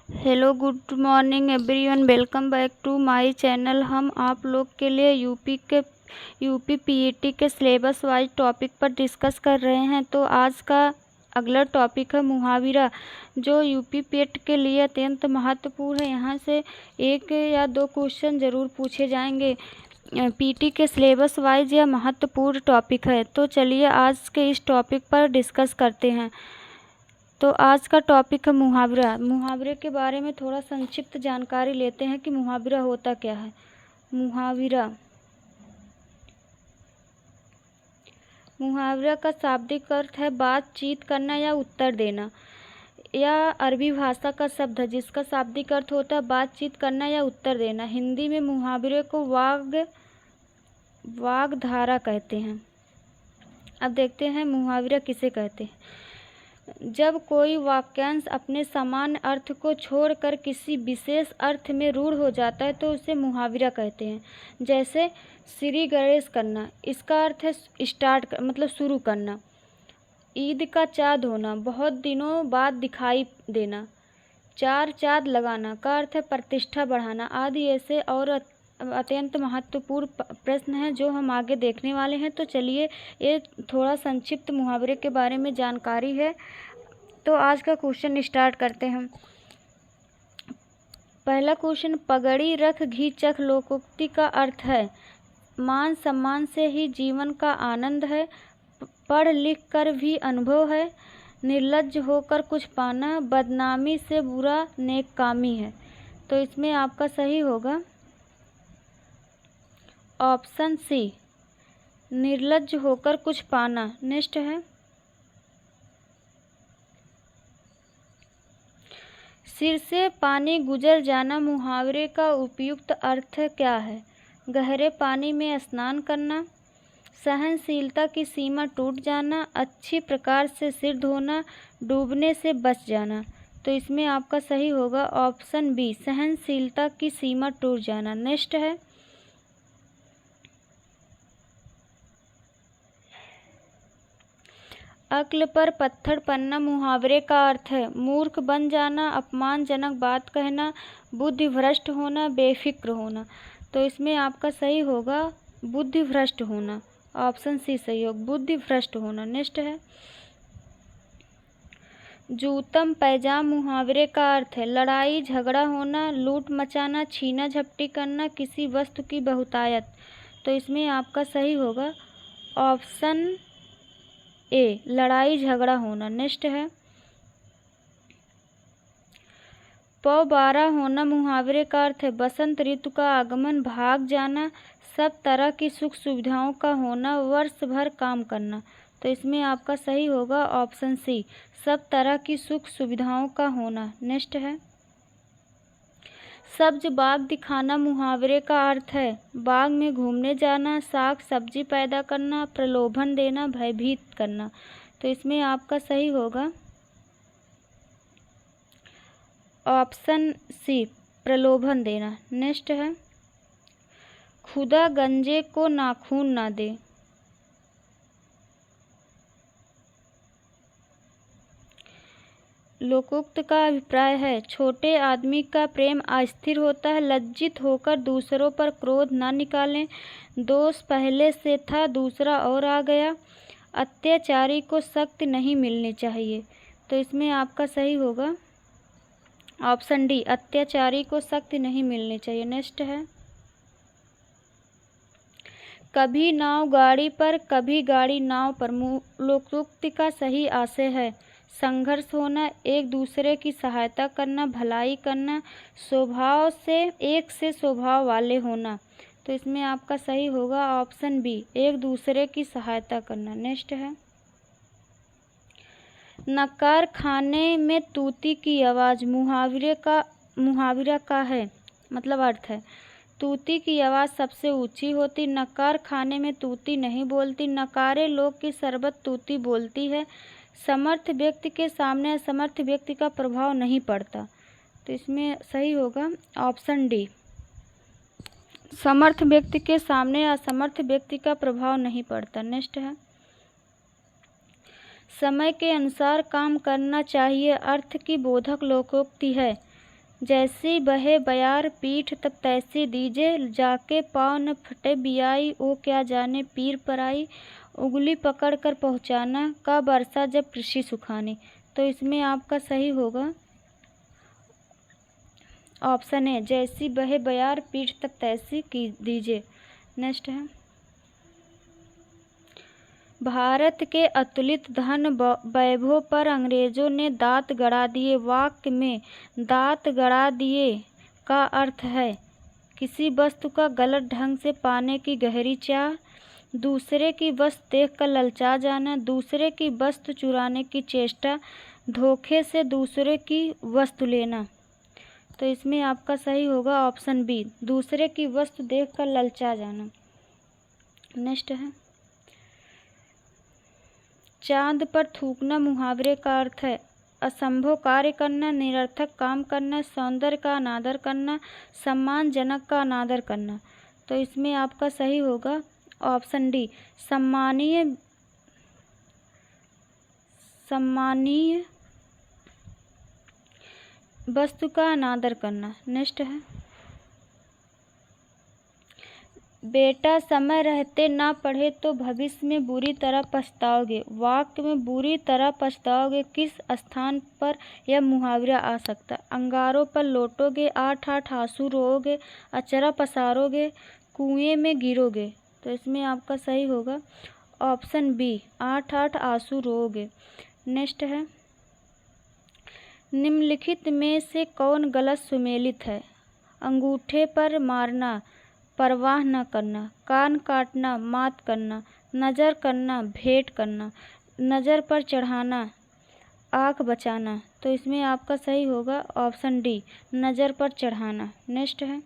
Hello good morning everyone, welcome back to my channel. हम आप लोग के लिए यूपी पीईटी के सिलेबस वाइज टॉपिक पर डिस्कस कर रहे हैं। तो आज का अगला टॉपिक है मुहावरा, जो यूपी पेट के लिए अत्यंत महत्वपूर्ण है। यहाँ से एक या दो क्वेश्चन ज़रूर पूछे जाएंगे। पीटी के सिलेबस वाइज यह महत्वपूर्ण टॉपिक है। तो चलिए आज के इस टॉपिक पर डिस्कस करते हैं। तो आज का टॉपिक है मुहावरा। मुहावरे के बारे में थोड़ा संक्षिप्त जानकारी लेते हैं कि मुहावरा होता क्या है। मुहावरा का शाब्दिक अर्थ है बातचीत करना या उत्तर देना। यह अरबी भाषा का शब्द है जिसका शाब्दिक अर्थ होता है बातचीत करना या उत्तर देना। हिंदी में मुहावरे को वाग्धारा कहते हैं। अब देखते हैं मुहावरा किसे कहते हैं। जब कोई वाक्यांश अपने सामान्य अर्थ को छोड़कर किसी विशेष अर्थ में रूढ़ हो जाता है तो उसे मुहावरा कहते हैं। जैसे श्री गणेश करना, इसका अर्थ है मतलब शुरू करना। ईद का चाँद होना, बहुत दिनों बाद दिखाई देना। चार चाँद लगाना का अर्थ है प्रतिष्ठा बढ़ाना आदि। ऐसे और अत्यंत महत्वपूर्ण प्रश्न हैं जो हम आगे देखने वाले हैं। तो चलिए, ये थोड़ा संक्षिप्त मुहावरे के बारे में जानकारी है। तो आज का क्वेश्चन स्टार्ट करते हैं। पहला क्वेश्चन, पगड़ी रख घी चख लोकोक्ति का अर्थ है मान सम्मान से ही जीवन का आनंद है, पढ़ लिख कर भी अनुभव है, निर्लज्ज होकर कुछ पाना, बदनामी से बुरा नेककामी है। तो इसमें आपका सही होगा ऑप्शन सी, निर्लज्ज होकर कुछ पाना। नेक्स्ट है, सिर से पानी गुजर जाना मुहावरे का उपयुक्त अर्थ क्या है? गहरे पानी में स्नान करना, सहनशीलता की सीमा टूट जाना, अच्छी प्रकार से सिर धोना, डूबने से बच जाना। तो इसमें आपका सही होगा ऑप्शन बी, सहनशीलता की सीमा टूट जाना। नेक्स्ट है, अक्ल पर पत्थर पड़ना मुहावरे का अर्थ है मूर्ख बन जाना, अपमानजनक बात कहना, बुद्धि भ्रष्ट होना, बेफिक्र होना। तो इसमें आपका सही होगा बुद्धि भ्रष्ट होना। ऑप्शन सी सही होगा, बुद्धि भ्रष्ट होना। नेक्स्ट है, जूतम पैजाम मुहावरे का अर्थ है लड़ाई झगड़ा होना, लूट मचाना, छीना झपटी करना, किसी वस्तु की बहुतायत। तो इसमें आपका सही होगा ऑप्शन ए, लड़ाई झगड़ा होना। नेक्स्ट है, पौबारा होना मुहावरे का अर्थ है बसंत ऋतु का आगमन, भाग जाना, सब तरह की सुख सुविधाओं का होना, वर्ष भर काम करना। तो इसमें आपका सही होगा ऑप्शन सी, सब तरह की सुख सुविधाओं का होना। नेक्स्ट है, सब्ज बाग दिखाना मुहावरे का अर्थ है बाग में घूमने जाना, साग सब्जी पैदा करना, प्रलोभन देना, भयभीत करना। तो इसमें आपका सही होगा ऑप्शन सी, प्रलोभन देना। नेक्स्ट है, खुदा गंजे को नाखून ना दे। लोकोक्त का अभिप्राय है छोटे आदमी का प्रेम अस्थिर होता है, लज्जित होकर दूसरों पर क्रोध न निकालें, दोष पहले से था दूसरा और आ गया, अत्याचारी को शक्ति नहीं मिलनी चाहिए। तो इसमें आपका सही होगा ऑप्शन डी, अत्याचारी को शक्ति नहीं मिलनी चाहिए। नेक्स्ट है, कभी नाव गाड़ी पर कभी गाड़ी नाव पर लोकोक्ति का सही आशय है संघर्ष होना, एक दूसरे की सहायता करना, भलाई करना, स्वभाव से एक से स्वभाव वाले होना। तो इसमें आपका सही होगा ऑप्शन बी, एक दूसरे की सहायता करना। नेक्स्ट है, नकार खाने में तूती की आवाज़ मुहावरा का है मतलब अर्थ है तूती की आवाज़ सबसे ऊंची होती, नकार खाने में तूती नहीं बोलती, नकारे लोग की शरबत तूती बोलती है, समर्थ व्यक्ति के सामने असमर्थ व्यक्ति का प्रभाव नहीं पड़ता। तो इसमें सही होगा ऑप्शन डी, समर्थ व्यक्ति के सामने असमर्थ व्यक्ति का प्रभाव नहीं पड़ता। नेक्स्ट है, समय के अनुसार काम करना चाहिए अर्थ की बोधक लोकोक्ति है जैसी बहे बयार पीठ तब तैसी दीजे, जाके पाँव न फटे बियाई, ओ क्या जाने पीर पराई, उंगली पकड़ कर पहुँचाना, का बरसा जब कृषि सुखाने। तो इसमें आपका सही होगा ऑप्शन है, जैसी बहे बयार पीठ तब तैसी की दीजे। नेक्स्ट है, भारत के अतुलित धन वैभव पर अंग्रेजों ने दांत गड़ा दिए। वाक्य में दांत गड़ा दिए का अर्थ है किसी वस्तु का गलत ढंग से पाने की गहरी चाह, दूसरे की वस्तु देखकर ललचा जाना, दूसरे की वस्तु चुराने की चेष्टा, धोखे से दूसरे की वस्तु लेना। तो इसमें आपका सही होगा ऑप्शन बी, दूसरे की वस्तु देखकर ललचा जाना। नेक्स्ट है, चांद पर थूकना मुहावरे का अर्थ है असंभव कार्य करना, निरर्थक काम करना, सौंदर्य का अनादर करना, सम्मानजनक का अनादर करना। तो इसमें आपका सही होगा ऑप्शन डी, सम्मानीय वस्तु का अनादर करना। नेक्स्ट है, बेटा समय रहते ना पढ़े तो भविष्य में बुरी तरह पछताओगे। वाक्य में बुरी तरह पछताओगे किस स्थान पर यह मुहावरा आ सकता है? अंगारों पर लौटोगे, आठ आठ आंसू रोओगे, अचरा पसारोगे, कुएं में गिरोगे। तो इसमें आपका सही होगा ऑप्शन बी, आठ आठ आंसू रोओगे। नेक्स्ट है, निम्नलिखित में से कौन गलत सुमेलित है? अंगूठे पर मारना, परवाह न करना, कान काटना, मात करना, नज़र करना, भेंट करना, नज़र पर चढ़ाना, आँख बचाना। तो इसमें आपका सही होगा ऑप्शन डी, नज़र पर चढ़ाना। नेक्स्ट है,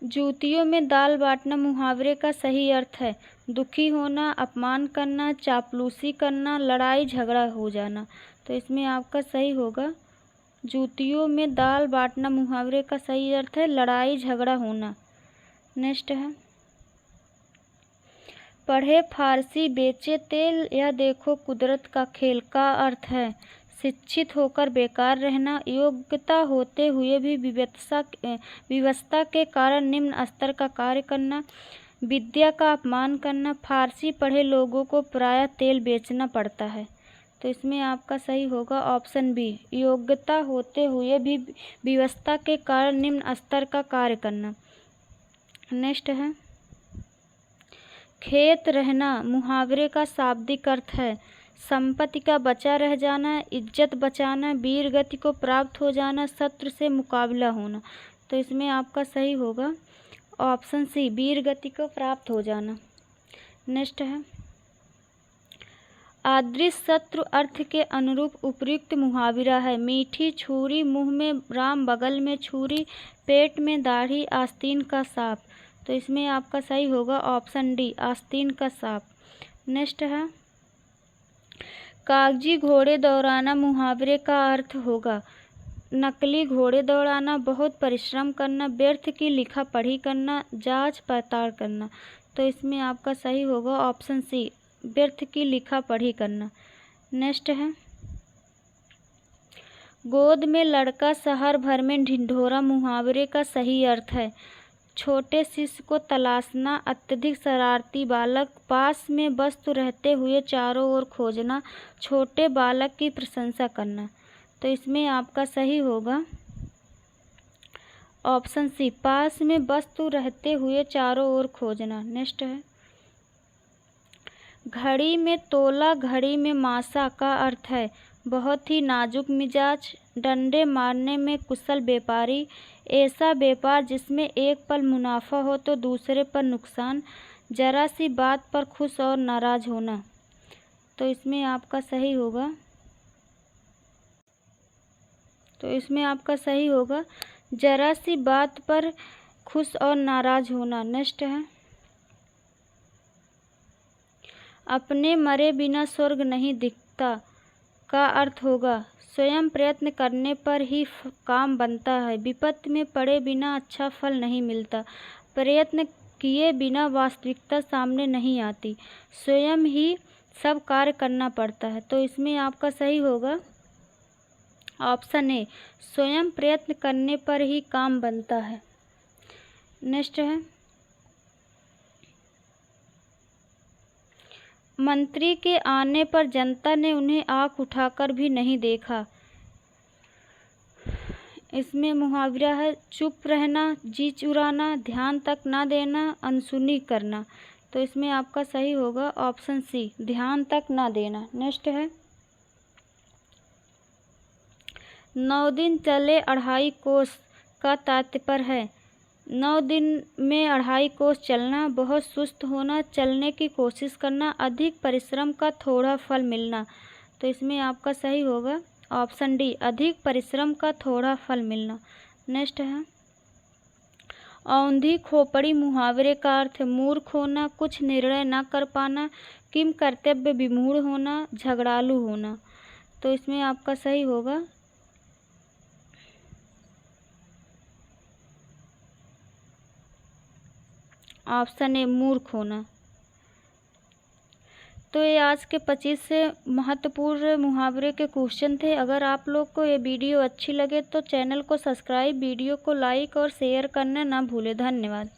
जूतियों में दाल बांटना मुहावरे का सही अर्थ है दुखी होना, अपमान करना, चापलूसी करना, लड़ाई झगड़ा हो जाना। तो इसमें आपका सही होगा जूतियों में दाल बांटना मुहावरे का सही अर्थ है लड़ाई झगड़ा होना। नेक्स्ट है, पढ़े फारसी बेचे तेल, यह देखो कुदरत का खेल का अर्थ है शिक्षित होकर बेकार रहना, योग्यता होते हुए भी विवशता के कारण निम्न स्तर का कार्य करना, विद्या का अपमान करना। फारसी पढ़े लोगों को प्रायः तेल बेचना पड़ता है। तो इसमें आपका सही होगा ऑप्शन बी, योग्यता होते हुए भी विवशता के कारण निम्न स्तर का कार्य करना। नेक्स्ट है, खेत रहना मुहावरे का शाब्दिक अर्थ है संपत्ति का बचा रह जाना, इज्जत बचाना, वीर गति को प्राप्त हो जाना, शत्रु से मुकाबला होना। तो इसमें आपका सही होगा ऑप्शन सी, वीर गति को प्राप्त हो जाना। नेक्स्ट है, आदृश शत्रु अर्थ के अनुरूप उपयुक्त मुहावरा है मीठी छुरी, मुंह में राम बगल में छुरी, पेट में दाढ़ी, आस्तीन का सांप। तो इसमें आपका सही होगा ऑप्शन डी, आस्तीन का सांप। नेक्स्ट है, कागजी घोड़े दौड़ाना मुहावरे का अर्थ होगा नकली घोड़े दौड़ाना, बहुत परिश्रम करना, व्यर्थ की लिखा पढ़ी करना, जांच पड़ताल करना। तो इसमें आपका सही होगा ऑप्शन सी, व्यर्थ की लिखा पढ़ी करना। नेक्स्ट है, गोद में लड़का शहर भर में ढिंढोरा मुहावरे का सही अर्थ है छोटे शिष्य को तलाशना, अत्यधिक शरारती बालक, पास में वस्तु रहते हुए चारों ओर खोजना, छोटे बालक की प्रशंसा करना। तो इसमें आपका सही होगा ऑप्शन सी, पास में वस्तु रहते हुए चारों ओर खोजना। नेक्स्ट है, घड़ी में तोला, घड़ी में मासा का अर्थ है बहुत ही नाजुक मिजाज, डंडे मारने में कुशल व्यापारी, ऐसा व्यापार जिसमें एक पल मुनाफा हो तो दूसरे पर नुकसान, जरा सी बात पर खुश और नाराज होना। तो इसमें आपका सही होगा जरा सी बात पर खुश और नाराज होना। नेक्स्ट है, अपने मरे बिना स्वर्ग नहीं दिखता का अर्थ होगा स्वयं प्रयत्न करने पर ही काम बनता है, विपत्ति में पड़े बिना अच्छा फल नहीं मिलता, प्रयत्न किए बिना वास्तविकता सामने नहीं आती, स्वयं ही सब कार्य करना पड़ता है। तो इसमें आपका सही होगा ऑप्शन ए, स्वयं प्रयत्न करने पर ही काम बनता है। नेक्स्ट है, मंत्री के आने पर जनता ने उन्हें आंख उठाकर भी नहीं देखा। इसमें मुहावरा है, चुप रहना, जी चुराना, ध्यान तक ना देना, अनसुनी करना। तो इसमें आपका सही होगा ऑप्शन सी, ध्यान तक ना देना। नेक्स्ट है, 9 दिन चले 2.5 कोस का तात्पर्य है 9 दिन में 2.5 कोस चलना, बहुत सुस्त होना, चलने की कोशिश करना, अधिक परिश्रम का थोड़ा फल मिलना। तो इसमें आपका सही होगा ऑप्शन डी, अधिक परिश्रम का थोड़ा फल मिलना। नेक्स्ट है, औंधी खोपड़ी मुहावरे का अर्थ मूर्ख होना, कुछ निर्णय न कर पाना, किम कर्तव्य विमूढ़ होना, झगड़ालू होना। तो इसमें आपका सही होगा ऑप्शन ए, मूर्ख होना। तो ये आज के 25 से महत्वपूर्ण मुहावरे के क्वेश्चन थे। अगर आप लोग को ये वीडियो अच्छी लगे तो चैनल को सब्सक्राइब, वीडियो को लाइक और शेयर करना ना भूलें। धन्यवाद।